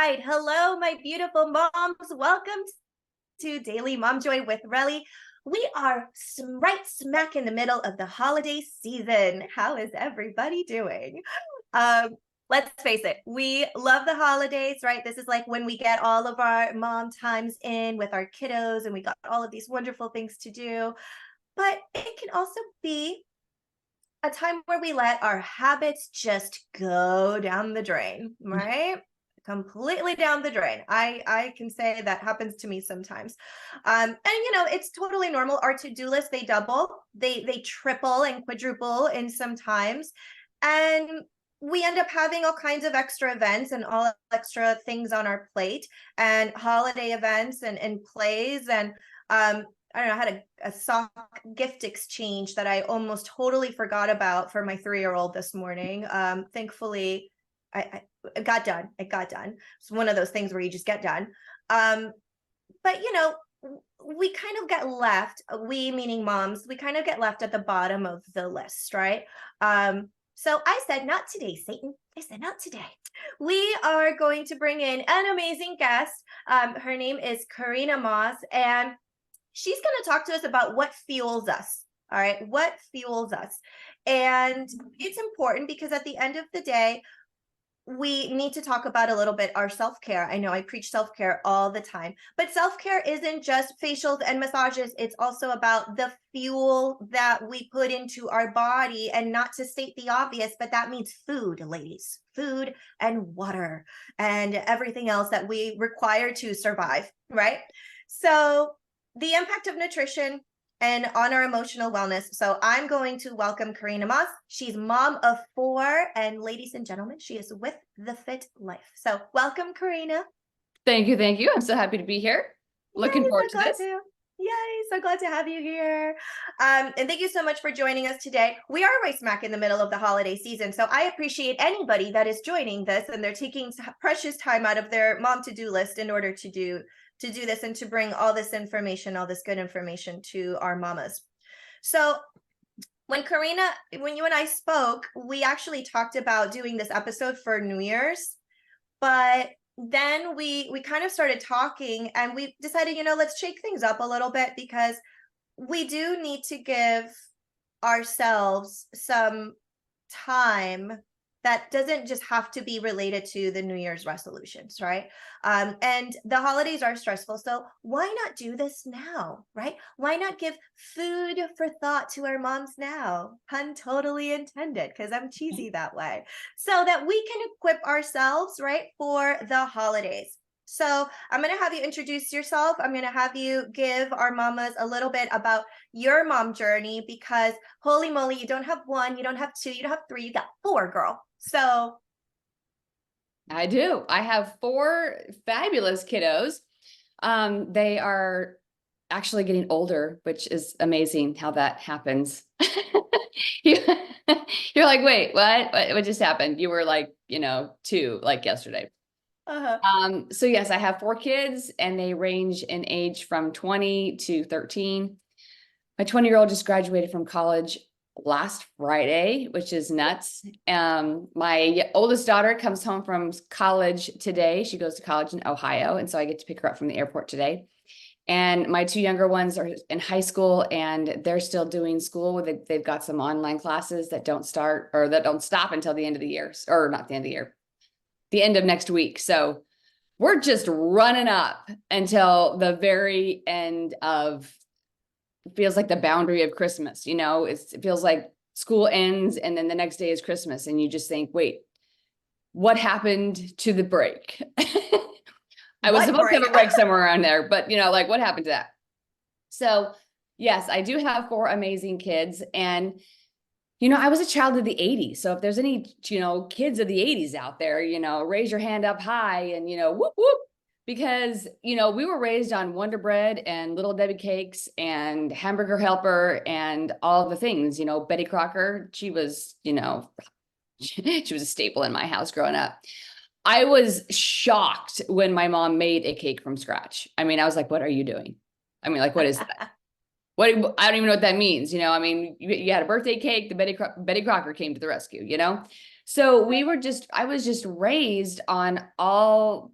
right. Hello, my beautiful moms. Welcome to Daily Mom Joy with Rellie. We are right smack in the middle of the holiday season. How is everybody doing? Um, let's face it, we love the holidays, right? This is like when we get all of our mom times in with our kiddos and we got all of these wonderful things to do. But it can also be a time where we let our habits just go down the drain, right? Completely down the drain. I can say that happens to me sometimes. And it's totally normal. Our to-do list, they double, they triple and quadruple in sometimes. And we end up having all kinds of extra events and all extra things on our plate and holiday events and plays and I don't know, I had a sock gift exchange that I almost totally forgot about for my 3-year-old this morning. Thankfully, it got done. It got done. It's one of those things where you just get done. But we kind of get left, we meaning moms, we kind of get left at the bottom of the list, right? So I said, not today, Satan. I said, not today. We are going to bring in an amazing guest. Her name is Karena Moss, and she's going to talk to us about what fuels us. All right. What fuels us? And it's important because at the end of the day, we need to talk about a little bit our self-care. I know I preach self-care all the time, but self-care isn't just facials and massages. It's also about the fuel that we put into our body, and not to state the obvious, but that means food, ladies, food and water and everything else that we require to survive. Right. So the impact of nutrition and on our emotional wellness. So I'm going to welcome Karena Moss. She's mom of 4, and ladies and gentlemen, she is with the Fit Life. So welcome, Karena. Thank you. Thank you. I'm so happy to be here. Looking forward to this. Yay, so glad to have you here. And thank you so much for joining us today. We are right smack in the middle of the holiday season, so I appreciate anybody that is joining this and they're taking precious time out of their mom to-do list in order to do this and to bring all this information, all this good information to our mamas. So when you and I spoke, we actually talked about doing this episode for New Year's, but then we kind of started talking and we decided, let's shake things up a little bit, because we do need to give ourselves some time that doesn't just have to be related to the New Year's resolutions, right? And the holidays are stressful. So why not do this now, right? Why not give food for thought to our moms now? Pun totally intended, because I'm cheesy that way. So that we can equip ourselves, right, for the holidays. So I'm going to have you introduce yourself. I'm going to have you give our mamas a little bit about your mom journey, because holy moly, you don't have 1, you don't have 2, you don't have 3, you got 4, girl. So I do. I have 4 fabulous kiddos. They are actually getting older, which is amazing how that happens. You're like, wait, what just happened? You were like, 2, like yesterday. So yes, I have 4 kids, and they range in age from 20 to 13. My 20-year-old just graduated from college last Friday, which is nuts. My oldest daughter comes home from college today. She goes to college in Ohio, and so I get to pick her up from the airport today. And my 2 younger ones are in high school, and they're still doing school. They've got some online classes that don't start, or that don't stop until the end of the year, or not the end of the year, the end of next week. So we're just running up until the very end of, it feels like the boundary of Christmas. It feels like school ends and then the next day is Christmas. And you just think, wait, what happened to the break? I was supposed to have a break somewhere around there, but like, what happened to that? So yes, I do have 4 amazing kids, and I was a child of the 80s. So if there's any, kids of the 80s out there, raise your hand up high and, whoop, whoop, because, we were raised on Wonder Bread and Little Debbie cakes and Hamburger Helper and all the things. Betty Crocker, she was, she was a staple in my house growing up. I was shocked when my mom made a cake from scratch. I mean, I was like, what are you doing? I mean, like, what is that? I don't even know what that means. I mean, you had a birthday cake, the Betty Crocker came to the rescue, So I was just raised on all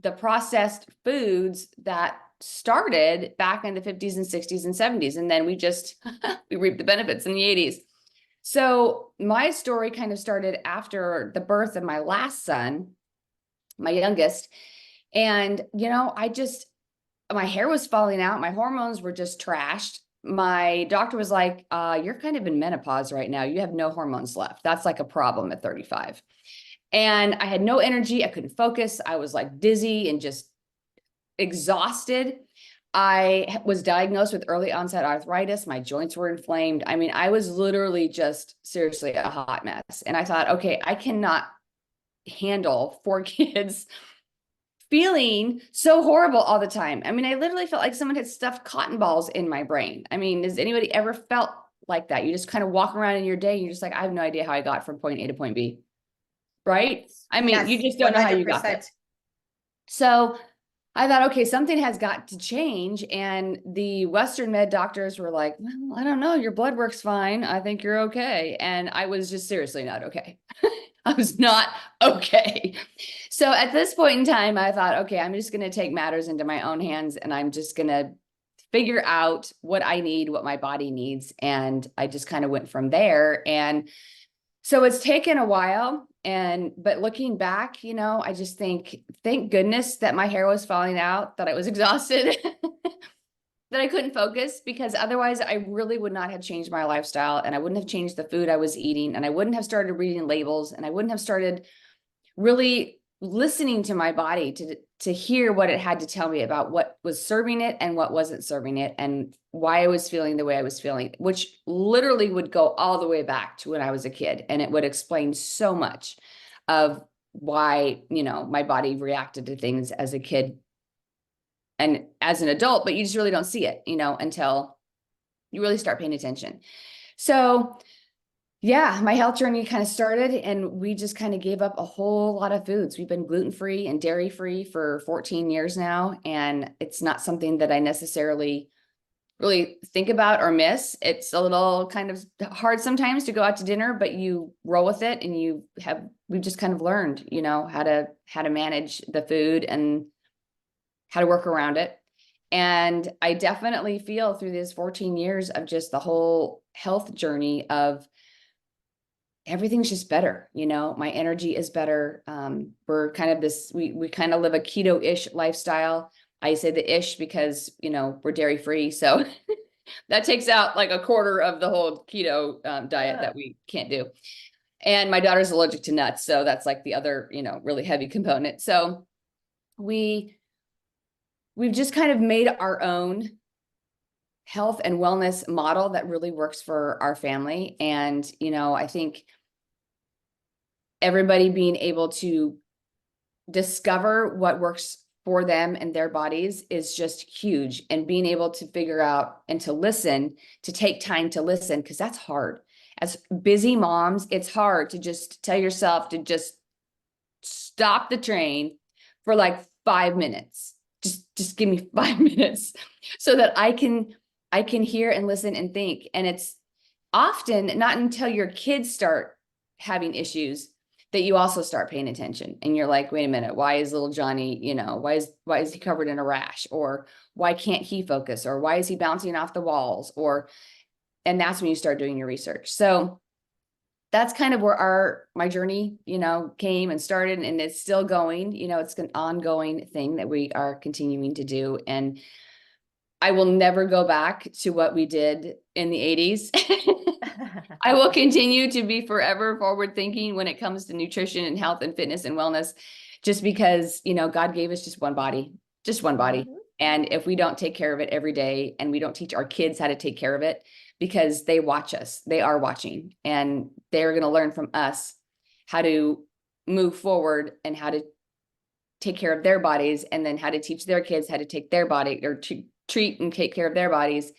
the processed foods that started back in the 50s and 60s and 70s. And then we just, we reaped the benefits in the 80s. So my story kind of started after the birth of my last son, my youngest. And, you know, my hair was falling out. My hormones were just trashed. My doctor was like, you're kind of in menopause right now. You have no hormones left. That's like a problem at 35. And I had no energy. I couldn't focus. I was like dizzy and just exhausted. I was diagnosed with early onset arthritis. My joints were inflamed. I mean, I was literally just seriously a hot mess. And I thought, okay, I cannot handle 4 kids feeling so horrible all the time. I mean, I literally felt like someone had stuffed cotton balls in my brain. I mean, has anybody ever felt like that? You just kind of walk around in your day and you're just like, I have no idea how I got from point A to point B. Right? I mean, Yes, you just don't know how you got there. 100%. So I thought, okay, something has got to change. And the Western med doctors were like, well, I don't know, your blood work's fine. I think you're okay. And I was just seriously not okay. I was not okay. So at this point in time, I thought, okay, I'm just going to take matters into my own hands and I'm just going to figure out what I need, what my body needs. And I just kind of went from there. And so it's taken a while. But looking back, you know, I just think, thank goodness that my hair was falling out, that I was exhausted, that I couldn't focus, because otherwise I really would not have changed my lifestyle, and I wouldn't have changed the food I was eating, and I wouldn't have started reading labels, and I wouldn't have started really listening to my body to hear what it had to tell me about what was serving it and what wasn't serving it, and why I was feeling the way I was feeling, which literally would go all the way back to when I was a kid. And it would explain so much of why, you know, my body reacted to things as a kid and as an adult, but you just really don't see it, you know, until you really start paying attention. So yeah, my health journey kind of started, and we just kind of gave up a whole lot of foods. We've been gluten-free and dairy-free for 14 years now, and it's not something that I necessarily really think about or miss. It's a little kind of hard sometimes to go out to dinner, but you roll with it, and we've just kind of learned, you know, how to manage the food and how to work around it. And I definitely feel through these 14 years of just the whole health journey of everything's just better. You know, my energy is better. We're kind of we kind of live a keto-ish lifestyle. I say the ish because, you know, we're dairy free. So that takes out like a quarter of the whole keto diet that we can't do. And my daughter's allergic to nuts. So that's like the other, you know, really heavy component. So we've just kind of made our own health and wellness model that really works for our family. And, you know, I think everybody being able to discover what works for them and their bodies is just huge. And being able to figure out and to listen, to take time to listen, because that's hard. As busy moms, it's hard to just tell yourself to just stop the train for like 5 minutes. Just give me 5 minutes so that I can hear and listen and think. And it's often not until your kids start having issues that you also start paying attention, and you're like, wait a minute, why is little Johnny, you know, why is he covered in a rash, or why can't he focus, or why is he bouncing off the walls, and that's when you start doing your research. So that's kind of where my journey, you know, came and started, and it's still going. You know, it's an ongoing thing that we are continuing to do, and I will never go back to what we did in the 80s. I will continue to be forever forward thinking when it comes to nutrition and health and fitness and wellness, just because, you know, God gave us just one body. Mm-hmm. And if we don't take care of it every day, and we don't teach our kids how to take care of it, because they watch us, they are watching, and they're going to learn from us how to move forward and how to take care of their bodies, and then how to teach their kids how to take their body or to treat and take care of their bodies.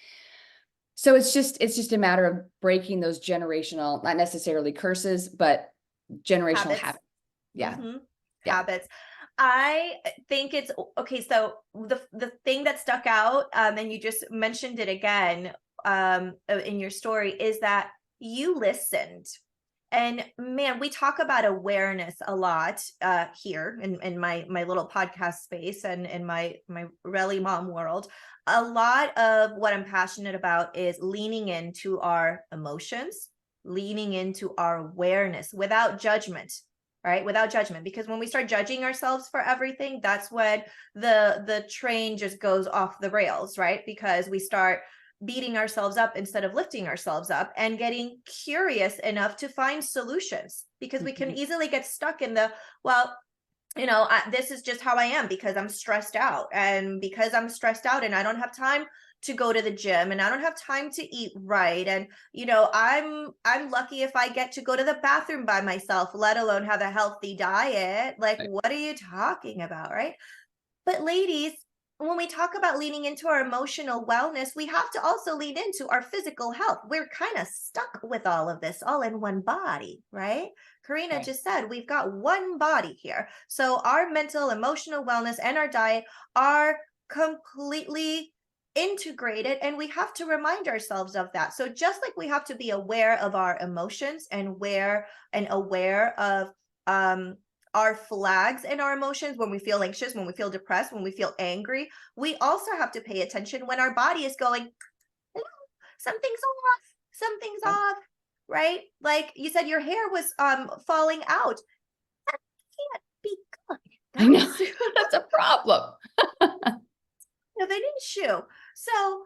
So it's just a matter of breaking those generational, not necessarily curses, but generational habits. Yeah. Mm-hmm. Yeah. Habits. I think it's okay. So the thing that stuck out, and you just mentioned it again, in your story, is that you listened. And man, we talk about awareness a lot here in my little podcast space and in my Rellie mom world. A lot of what I'm passionate about is leaning into our emotions, leaning into our awareness without judgment, right? Without judgment, because when we start judging ourselves for everything, that's when the train just goes off the rails, right? Because we start beating ourselves up instead of lifting ourselves up and getting curious enough to find solutions, because we can easily get stuck in the, well, this is just how I am because I'm stressed out, and because I'm stressed out and I don't have time to go to the gym and I don't have time to eat right, and I'm lucky if I get to go to the bathroom by myself, let alone have a healthy diet. Like, Right. what are you talking about, right? But ladies, when we talk about leaning into our emotional wellness, we have to also lean into our physical health. We're kind of stuck with all of this all in one body, right? Karena Right. just said we've got one body here. So our mental, emotional wellness and our diet are completely integrated, and we have to remind ourselves of that. So just like we have to be aware of our emotions and aware of our flags and our emotions when we feel anxious, when we feel depressed, when we feel angry, we also have to pay attention when our body is going, "Hello, something's off, something's Yeah. off," right? Like you said, your hair was falling out. That can't be good. I know. That's That's a problem. of an issue. So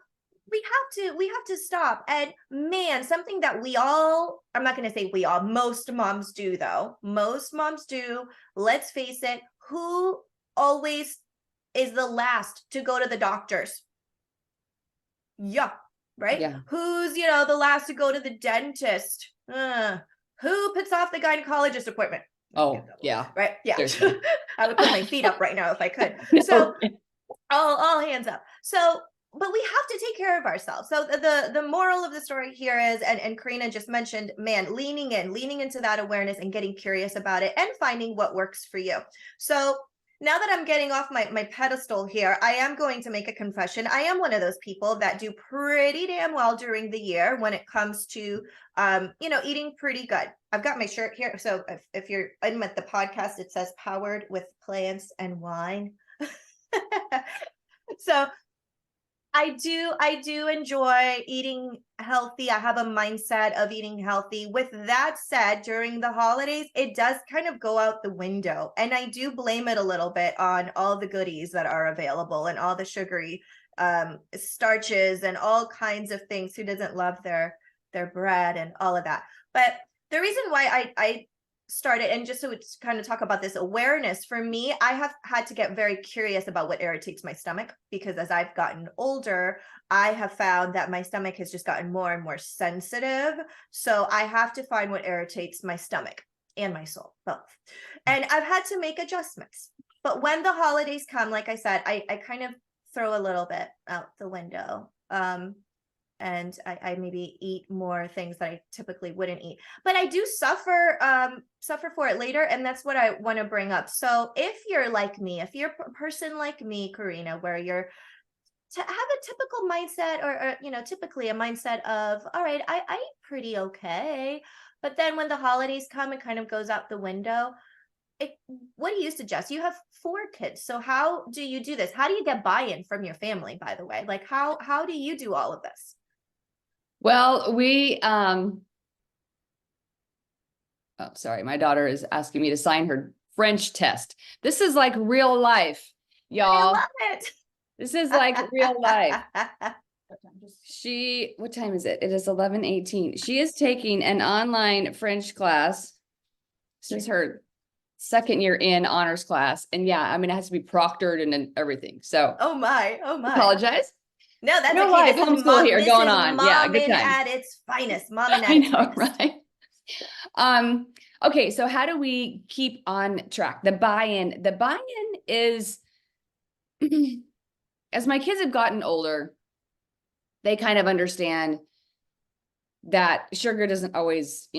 we have to stop. And man, something that I'm not going to say we all, most moms do though. Most moms do. Let's face it, who always is the last to go to the doctors? Yeah, right? Yeah. Who's, the last to go to the dentist? Who puts off the gynecologist appointment? Oh, yeah. Right? Yeah. Seriously. I would put my feet up right now if I could. So No. all hands up. So, but we have to take care of ourselves. So the moral of the story here is, and Karena just mentioned, man, leaning into that awareness and getting curious about it and finding what works for you. So now that I'm getting off my pedestal here, I am going to make a confession. I am one of those people that do pretty damn well during the year when it comes to eating pretty good. I've got my shirt here. So if you're in with the podcast, it says powered with plants and wine. So I do enjoy eating healthy. I have a mindset of eating healthy. With that said, during the holidays, it does kind of go out the window. And I do blame it a little bit on all the goodies that are available and all the sugary starches and all kinds of things. Who doesn't love their bread and all of that? But the reason why I started, and just so it's kind of talk about this awareness, for me, I have had to get very curious about what irritates my stomach, because as I've gotten older, I have found that my stomach has just gotten more and more sensitive. So I have to find what irritates my stomach and my soul, both. And I've had to make adjustments. But when the holidays come, like I said, I kind of throw a little bit out the window. And I maybe eat more things that I typically wouldn't eat. But I do suffer for it later, and that's what I want to bring up. So if you're like me, if you're a person like me, Karena, where you're to have a typical mindset, or typically a mindset of, all right, I eat pretty okay, but then when the holidays come, it kind of goes out the window. What do you suggest? You have 4 kids, so how do you do this? How do you get buy-in from your family, by the way? Like, how do you do all of this? Well, oh, sorry. My daughter is asking me to sign her French test. This is like real life, I y'all. love it. This is like real life. What time is it? It is 11:18. She is taking an online French class. This is her second year in honors class. And yeah, I mean, it has to be proctored and everything. So Oh my. apologize. No, that's Real okay. life homeschool here going on. Yeah, good Momming times. at its finest. Momming at I its know, finest. right? Okay, so how do we keep on track? The buy-in is, as my kids have gotten older, they kind of understand that sugar doesn't always,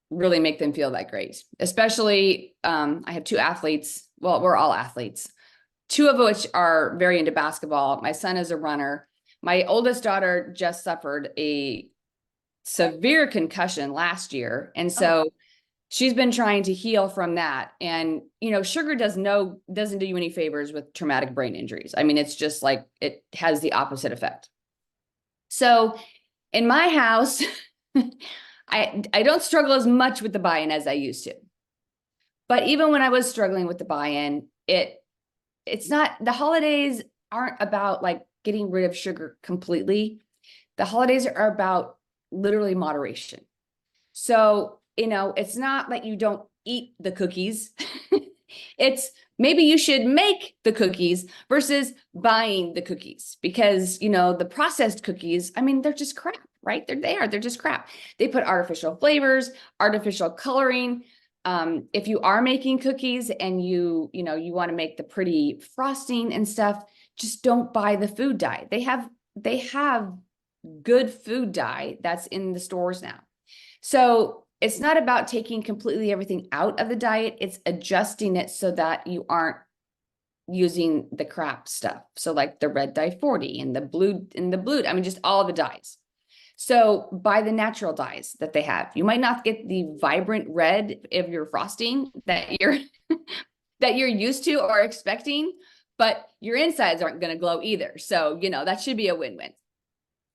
really make them feel that great. Especially, I have 2 athletes. Well, we're all athletes. 2 of which are very into basketball. My son is a runner. My oldest daughter just suffered a severe concussion last year. And so she's been trying to heal from that. And, sugar doesn't do you any favors with traumatic brain injuries. I mean, it's just like, it has the opposite effect. So in my house, I don't struggle as much with the buy-in as I used to. But even when I was struggling with the buy-in, it's not, the holidays aren't about like getting rid of sugar completely. The holidays are about literally moderation. So, it's not like you don't eat the cookies. It's maybe you should make the cookies versus buying the cookies, because, the processed cookies, I mean, they're just crap, right? They're just crap. They put artificial flavors, artificial coloring. If you are making cookies and you want to make the pretty frosting and stuff, just don't buy the food dye. They have good food dye that's in the stores now. So it's not about taking completely everything out of the diet. It's adjusting it so that you aren't using the crap stuff. So like the red dye 40 and the blue, I mean, just all the dyes. So buy the natural dyes that they have. You might not get the vibrant red of your frosting that you're used to or expecting, but your insides aren't going to glow either. So, that should be a win-win.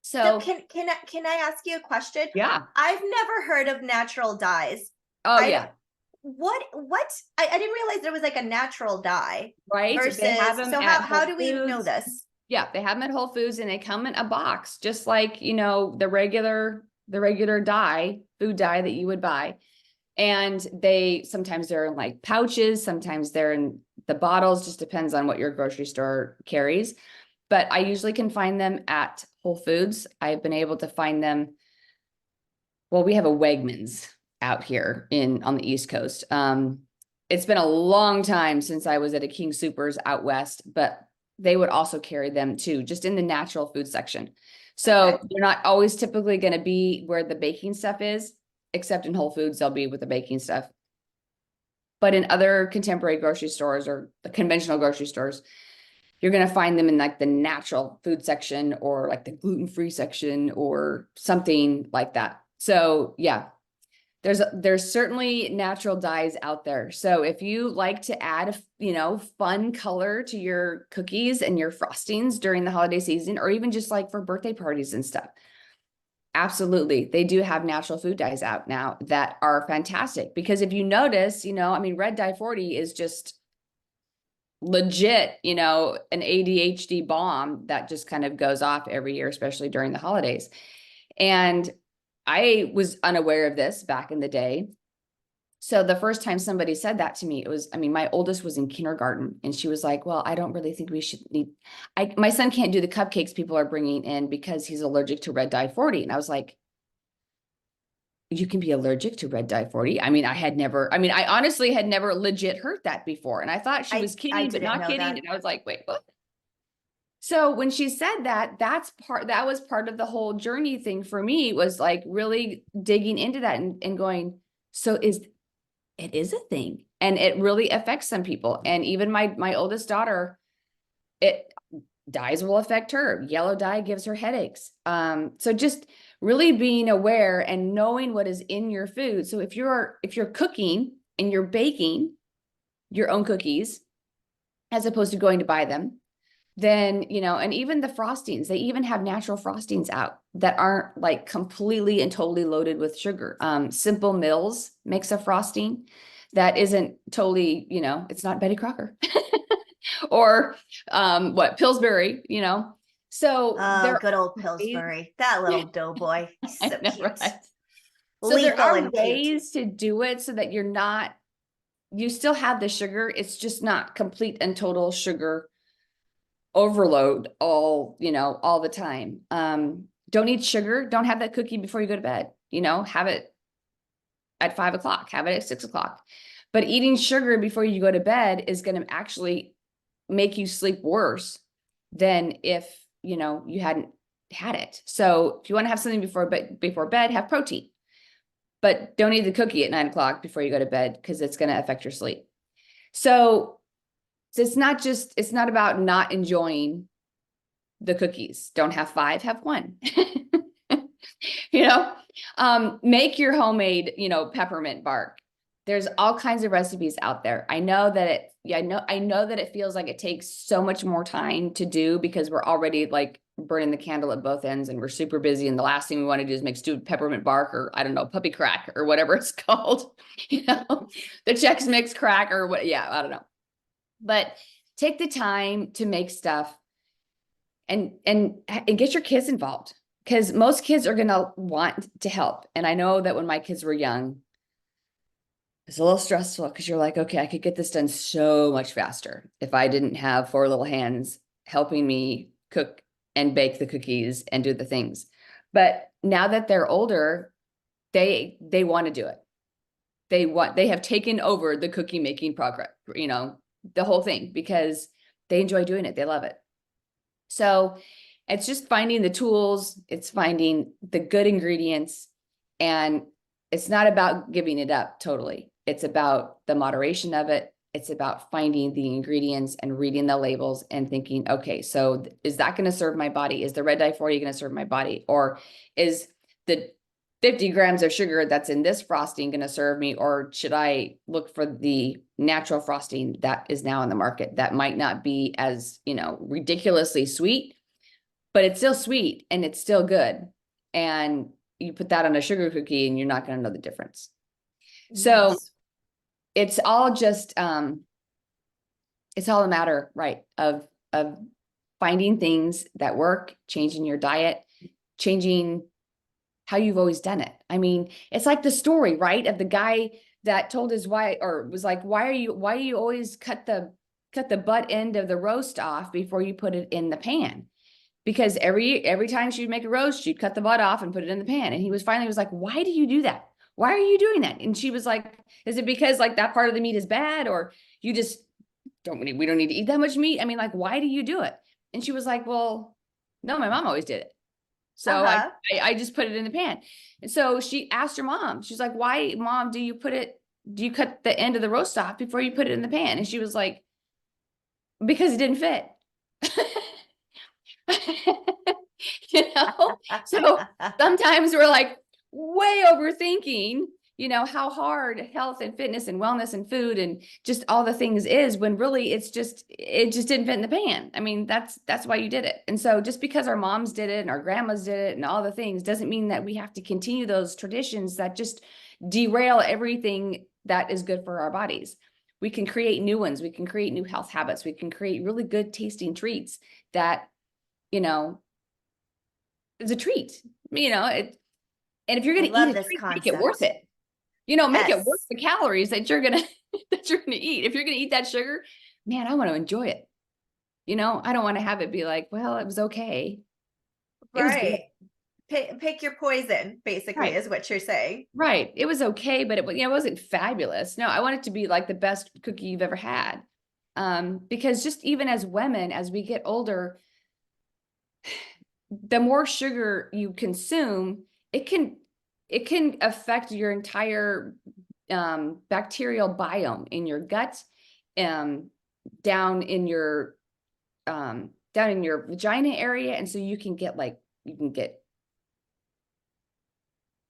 So can I ask you a question? Yeah. I've never heard of natural dyes. Oh, yeah. What I didn't realize there was like a natural dye. Right. Versus, they have them so how do we know this? Yeah, they have them at Whole Foods and they come in a box, just like, the regular dye, food dye that you would buy. And sometimes they're in like pouches, sometimes they're in the bottles, just depends on what your grocery store carries. But I usually can find them at Whole Foods. I've been able to find them. Well, we have a Wegmans out here on the East Coast. It's been a long time since I was at a King Soopers out west, but they would also carry them too, just in the natural food section. So they're not always typically going to be where the baking stuff is, except in Whole Foods, they'll be with the baking stuff. But in other contemporary grocery stores or the conventional grocery stores, you're going to find them in like the natural food section or like the gluten-free section or something like that. So yeah, there's certainly natural dyes out there. So if you like to add, fun color to your cookies and your frostings during the holiday season, or even just like for birthday parties and stuff, absolutely. They do have natural food dyes out now that are fantastic, because if you notice, red dye 40 is just legit, an ADHD bomb that just kind of goes off every year, especially during the holidays. And I was unaware of this back in the day. So the first time somebody said that to me, my oldest was in kindergarten and she was like, well, I don't really think we should my son can't do the cupcakes people are bringing in because he's allergic to red dye 40. And I was like, you can be allergic to red dye 40. I honestly had never legit heard that before. And I thought she was kidding, but not kidding. And I was like, wait, what? So when she said that, that was part of the whole journey thing for me, was like really digging into that and going, so it is a thing, and it really affects some people. And even my oldest daughter, dyes will affect her. Yellow dye gives her headaches. So just really being aware and knowing what is in your food. So if you're cooking and you're baking your own cookies, as opposed to going to buy them, then, and even the frostings, they even have natural frostings out that aren't like completely and totally loaded with sugar. Simple Mills makes a frosting that isn't totally, it's not Betty Crocker or Pillsbury, So good old Pillsbury, that little doughboy. So cute. Right? So there are ways to do it so that you still have the sugar. It's just not complete and total sugar overload all the time. Don't eat sugar. Don't have that cookie before you go to bed. Have it at 5 o'clock, have it at 6 o'clock. But eating sugar before you go to bed is going to actually make you sleep worse than if, you hadn't had it. So if you want to have something before bed, have protein, but don't eat the cookie at 9 o'clock before you go to bed, because it's going to affect your sleep. So it's not about not enjoying the cookies. Don't have 5, have 1. Make your homemade, peppermint bark. There's all kinds of recipes out there. I know that I know that it feels like it takes so much more time to do because we're already like burning the candle at both ends and we're super busy. And the last thing we want to do is make stewed peppermint bark or I don't know, puppy crack or whatever it's called, the Chex Mix crack or what. Yeah, I don't know. But take the time to make stuff and get your kids involved because most kids are going to want to help. And I know that when my kids were young, it's a little stressful because you're like, okay, I could get this done so much faster if I didn't have four little hands helping me cook and bake the cookies and do the things. But now that they're older, they want to do it. They have taken over the cookie making progress, the whole thing because they enjoy doing it. They love it. So it's just finding the tools, it's finding the good ingredients, and it's not about giving it up totally. It's about the moderation of it. It's about finding the ingredients and reading the labels and thinking, okay, so is that going to serve my body? Is the red dye 40 going to serve my body? Or is the 50 grams of sugar that's in this frosting going to serve me? Or should I look for the natural frosting that is now in the market that might not be as, ridiculously sweet, but it's still sweet and it's still good. And you put that on a sugar cookie and you're not going to know the difference. Yes. So it's all just, it's all a matter, right, of finding things that work, changing your diet, changing how you've always done it. I mean, it's like the story, right, of the guy that told his wife, or was like, why do you always cut the butt end of the roast off before you put it in the pan? Because every time she'd make a roast, she'd cut the butt off and put it in the pan. And he was like, why do you do that? Why are you doing that? And she was like, is it because like that part of the meat is bad, or you just we don't need to eat that much meat? I mean, like, why do you do it? And she was like, well, no, my mom always did it. So I just put it in the pan. And so she asked her mom, she's like, why, mom, do you cut the end of the roast off before you put it in the pan? And she was like, because it didn't fit. So sometimes we're like way overthinking, how hard health and fitness and wellness and food and just all the things is, when really it just didn't fit in the pan. I mean, that's why you did it. And so just because our moms did it and our grandmas did it and all the things doesn't mean that we have to continue those traditions that just derail everything that is good for our bodies. We can create new ones. We can create new health habits. We can create really good tasting treats that, it's a treat, and if you're going to eat a treat, make it worth it, make it worth the calories that you're going to eat. If you're going to eat that sugar, man, I want to enjoy it. I don't want to have it be like, well, it was okay. Right. Pick your poison, basically, right, is what you're saying. Right. It was okay, but it wasn't fabulous. No, I want it to be like the best cookie you've ever had. Because just even as women, as we get older, the more sugar you consume, it can affect your entire bacterial biome in your gut, down in your vagina area. And so you can get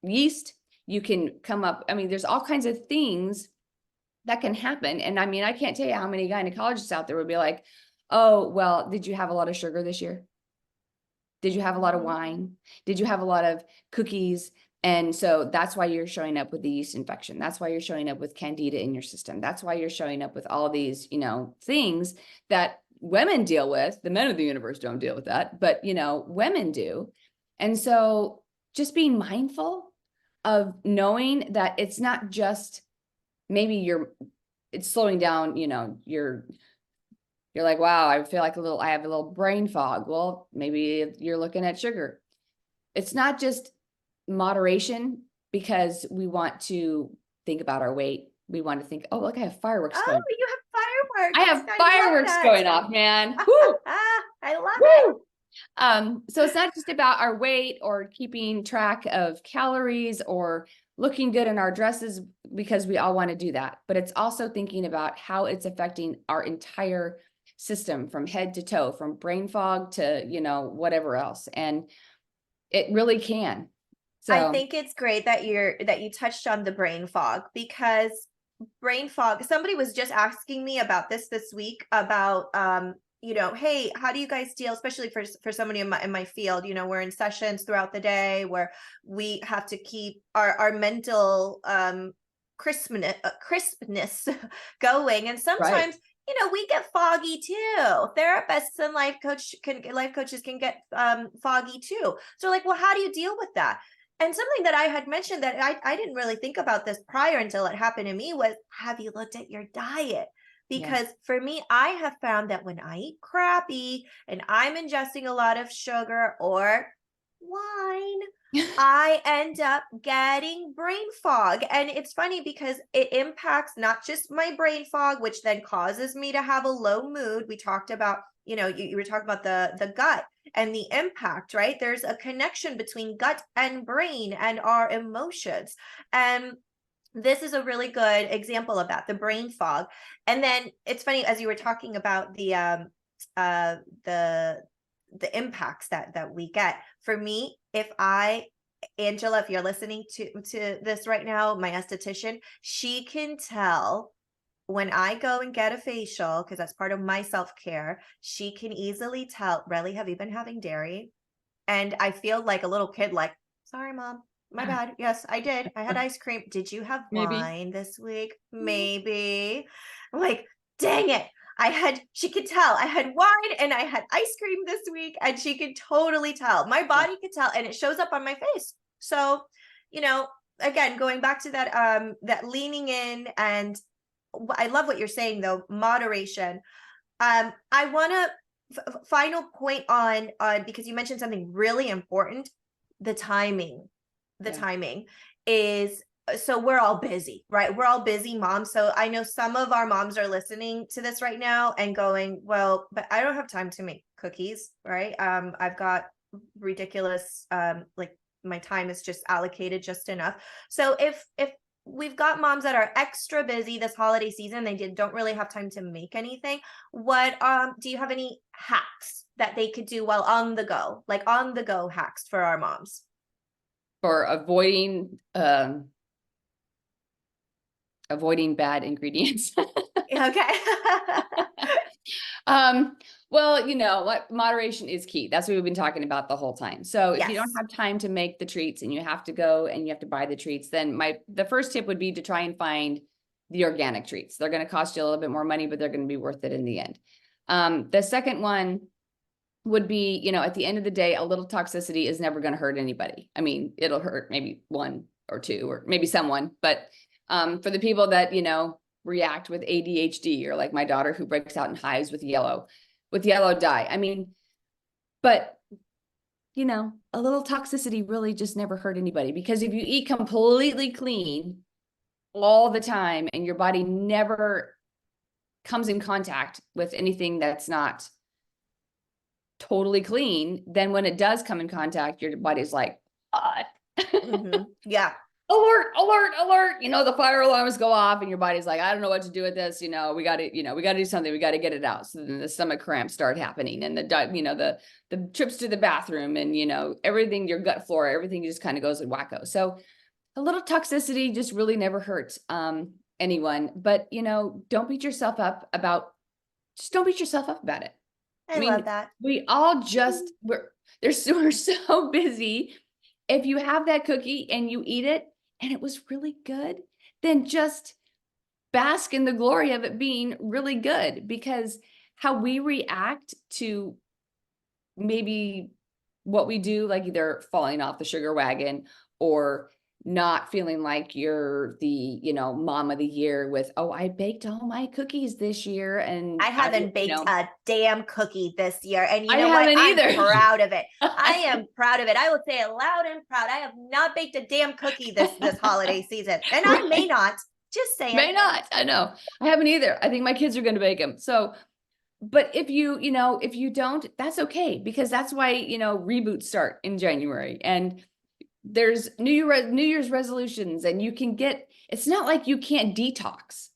yeast, you can come up. I mean, there's all kinds of things that can happen. And I mean, I can't tell you how many gynecologists out there would be like, oh, well, did you have a lot of sugar this year? Did you have a lot of wine? Did you have a lot of cookies? And so that's why you're showing up with the yeast infection. That's why you're showing up with candida in your system. That's why you're showing up with all these, things that women deal with. The men of the universe don't deal with that, but, women do. And so just being mindful of knowing that it's not just maybe it's slowing down, you're like, wow, I feel like I have a little brain fog. Well, maybe you're looking at sugar. It's not just moderation because we want to think about our weight. We want to think, oh, look, I have fireworks going. Oh, you have fireworks. I have fireworks going off, man. Woo! I love it. So it's not just about our weight or keeping track of calories or looking good in our dresses because we all want to do that. But it's also thinking about how it's affecting our entire system from head to toe, from brain fog to, whatever else. And it really can. I So, think it's great that you touched on the brain fog, because brain fog, somebody was just asking me about this week about hey, how do you guys deal, especially for somebody in my field, we're in sessions throughout the day where we have to keep our mental crispness going, and right. sometimes we get foggy too. Therapists and life coaches can get foggy too. So like, well, how do you deal with that? And something that I had mentioned that I didn't really think about this prior until it happened to me was, have you looked at your diet? Because Yes. for me, I have found that when I eat crappy and I'm ingesting a lot of sugar or wine, I end up getting brain fog. And it's funny because it impacts not just my brain fog, which then causes me to have a low mood. We talked about, you were talking about the gut and the impact, right? There's a connection between gut and brain and our emotions. And this is a really good example of that, the brain fog. And then it's funny, as you were talking about uh the impacts that we get. For me, if I Angela, if you're listening to this right now, my esthetician, she can tell when I go and get a facial, because that's part of my self-care. She can easily tell, Rellie, have you been having dairy? And I feel like a little kid, like, sorry, mom, my bad. Yes, I did. I had ice cream. Did you have Maybe. wine this week? Maybe. I'm like, dang it. She could tell I had wine and I had ice cream this week, and she could totally tell. My Yeah. body could tell, and it shows up on my face. So, you know, again, going back to that leaning in, and I love what you're saying though, moderation. I want to final point on, because you mentioned something really important, the timing. The Yeah. timing is, so we're all busy, right? We're all busy moms. So I know some of our moms are listening to this right now and going, well, but I don't have time to make cookies, right? I've got ridiculous like, my time is just allocated just enough. So if we've got moms that are extra busy this holiday season, they don't really have time to make anything, what do you have any hacks that they could do while on the go, like on the go hacks for our moms? For avoiding bad ingredients. Okay. Um, well, you know what? Moderation is key. That's what we've been talking about the whole time. So if you don't Yes. have time to make the treats and you have to go and you have to buy the treats, then the first tip would be to try and find the organic treats. They're going to cost you a little bit more money, but they're going to be worth it in the end. The second one would be, at the end of the day, a little toxicity is never going to hurt anybody. I mean, it'll hurt maybe one or two, or maybe someone, but for the people that, react with ADHD, or like my daughter who breaks out in hives with yellow dye. I mean, but a little toxicity really just never hurt anybody, because if you eat completely clean all the time and your body never comes in contact with anything that's not totally clean, then when it does come in contact, your body's like, Yeah. alert, alert, alert. The fire alarms go off and your body's like, I don't know what to do with this. We got to do something. We got to get it out. So then the stomach cramps start happening, and the trips to the bathroom, and, everything, your gut flora, everything just kind of goes wacko. So a little toxicity just really never hurts anyone, but, don't beat yourself up about, it. I I love mean, that. we all we're so busy. If you have that cookie and you eat it and it was really good, then just bask in the glory of it being really good, because how we react to maybe what we do, like either falling off the sugar wagon or not feeling like you're the, mom of the year with, oh, I baked all my cookies this year. And I haven't baked a damn cookie this year. And you I know what? haven't I'm either. proud of it. I am proud of it. I will say it loud and proud. I have not baked a damn cookie this holiday season. And I may Right. not. Just saying. May not. I know. I haven't either. I think my kids are going to bake them. So, but if you don't, that's okay, because that's why, reboots start in January, and there's New Year's resolutions, and it's not like you can't detox.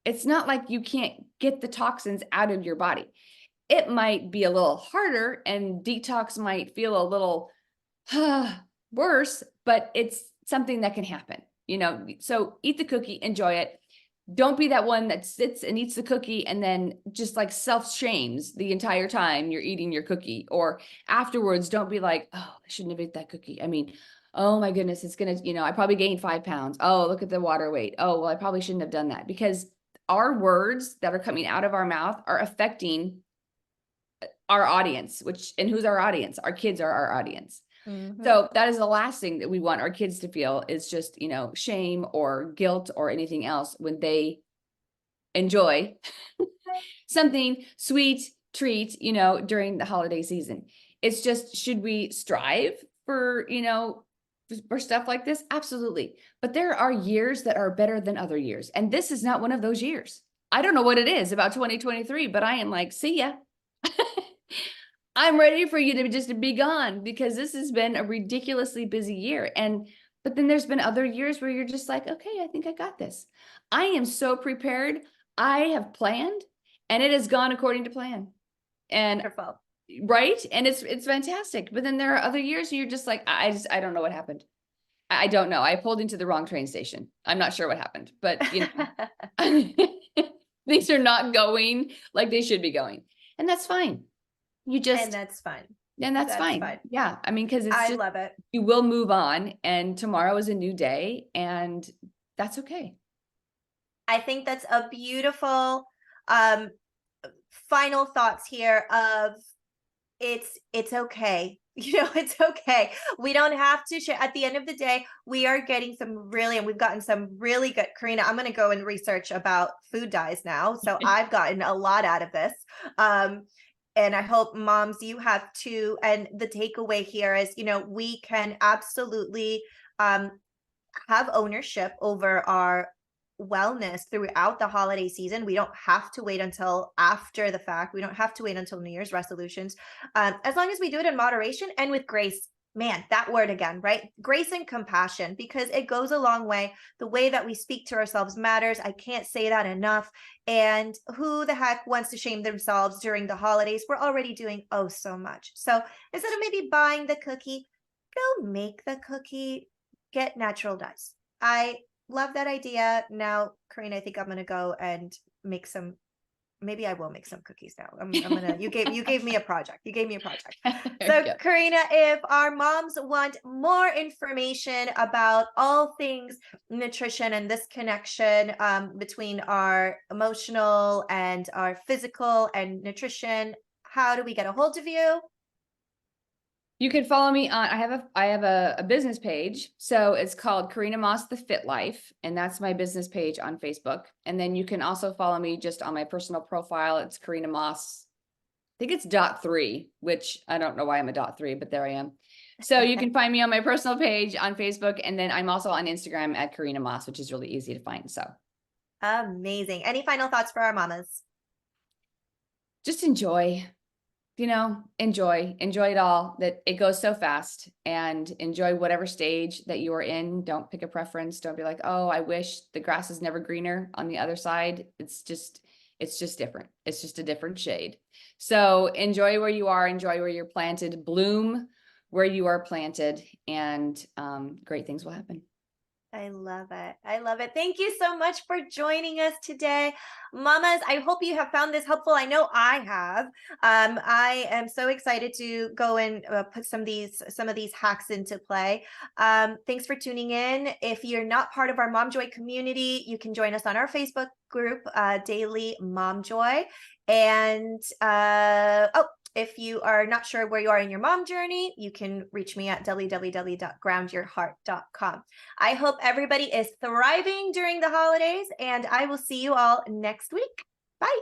It's not like you can't get the toxins out of your body. It might be a little harder, and detox might feel a little worse, but it's something that can happen, you know? So eat the cookie, enjoy it. Don't be that one that sits and eats the cookie and then just like self-shames the entire time you're eating your cookie. Or afterwards, don't be like, oh, I shouldn't have ate that cookie. I mean, oh my goodness, it's gonna, you know, I probably gained 5 pounds. Oh, look at the water weight. Oh, well, I probably shouldn't have done that, because our words that are coming out of our mouth are affecting our audience, and who's our audience? Our kids are our audience. Mhm. So that is the last thing that we want our kids to feel, is just, you know, shame or guilt or anything else when they enjoy something sweet treat, you know, during the holiday season. It's just, should we strive for, you know, for stuff like this? Absolutely. But there are years that are better than other years. And this is not one of those years. I don't know what it is about 2023, but I am like, see ya. I'm ready for you to just be gone, because this has been a ridiculously busy year. But then there's been other years where you're just like, okay, I think I got this. I am so prepared. I have planned, and it has gone according to plan. And Wonderful. right. And it's fantastic. But then there are other years you're just like, I don't know what happened. I don't know. I pulled into the wrong train station. I'm not sure what happened, but you know, things are not going like they should be going. And that's fine. You And just, that's fun. and that's That's fine. fun. Yeah. I mean, because it's I just, love it. you will move on, and tomorrow is a new day, and that's okay. I think that's a beautiful um final thoughts here of it's okay. You know, it's okay. We don't have to share. At the end of the day, we are getting and we've gotten some really good. Karena, I'm going to go and research about food dyes now. So I've gotten a lot out of this. Um, and I hope moms, you have too. And the takeaway here is, you know, we can absolutely um, have ownership over our wellness throughout the holiday season. We don't have to wait until after the fact. We don't have to wait until New Year's resolutions. As long as we do it in moderation and with grace. Man, that word again, right? Grace and compassion, because it goes a long way. The way that we speak to ourselves matters. I can't say that enough. And who the heck wants to shame themselves during the holidays? We're already doing oh so much. So instead of maybe buying the cookie, go make the cookie, get natural dyes. I love that idea. Now, Karina, I think I'm gonna go and make some. Maybe I will make some cookies now. I'm gonna. You gave me a project. You gave me a project. There you So, go. Karina, if our moms want more information about all things nutrition and this connection between our emotional and our physical and nutrition, how do we get a hold of you? You can follow me on, I have a business page. So it's called Karena Moss, The Fit Life. And that's my business page on Facebook. And then you can also follow me just on my personal profile. It's Karena Moss. I think it's .3, which I don't know why I'm a .3, but there I am. So you can find me on my personal page on Facebook. And then I'm also on Instagram at Karena Moss, which is really easy to find. So Amazing. Any final thoughts for our mamas? just enjoy. You know, enjoy it all, that it goes so fast, and enjoy whatever stage that you are in. Don't pick a preference. Don't be like, oh, I wish the grass is never greener on the other side. It's just different. It's just a different shade. So enjoy where you are, enjoy where you're planted, bloom where you are planted, and great things will happen. I love it. I love it. Thank you so much for joining us today. Mamas, I hope you have found this helpful. I know I have. I am so excited to go and put some of these hacks into play. Thanks for tuning in. If you're not part of our Mom Joy community, you can join us on our Facebook group, Daily Mom Joy. And if you are not sure where you are in your mom journey, you can reach me at www.groundyourheart.com. I hope everybody is thriving during the holidays, and I will see you all next week. Bye.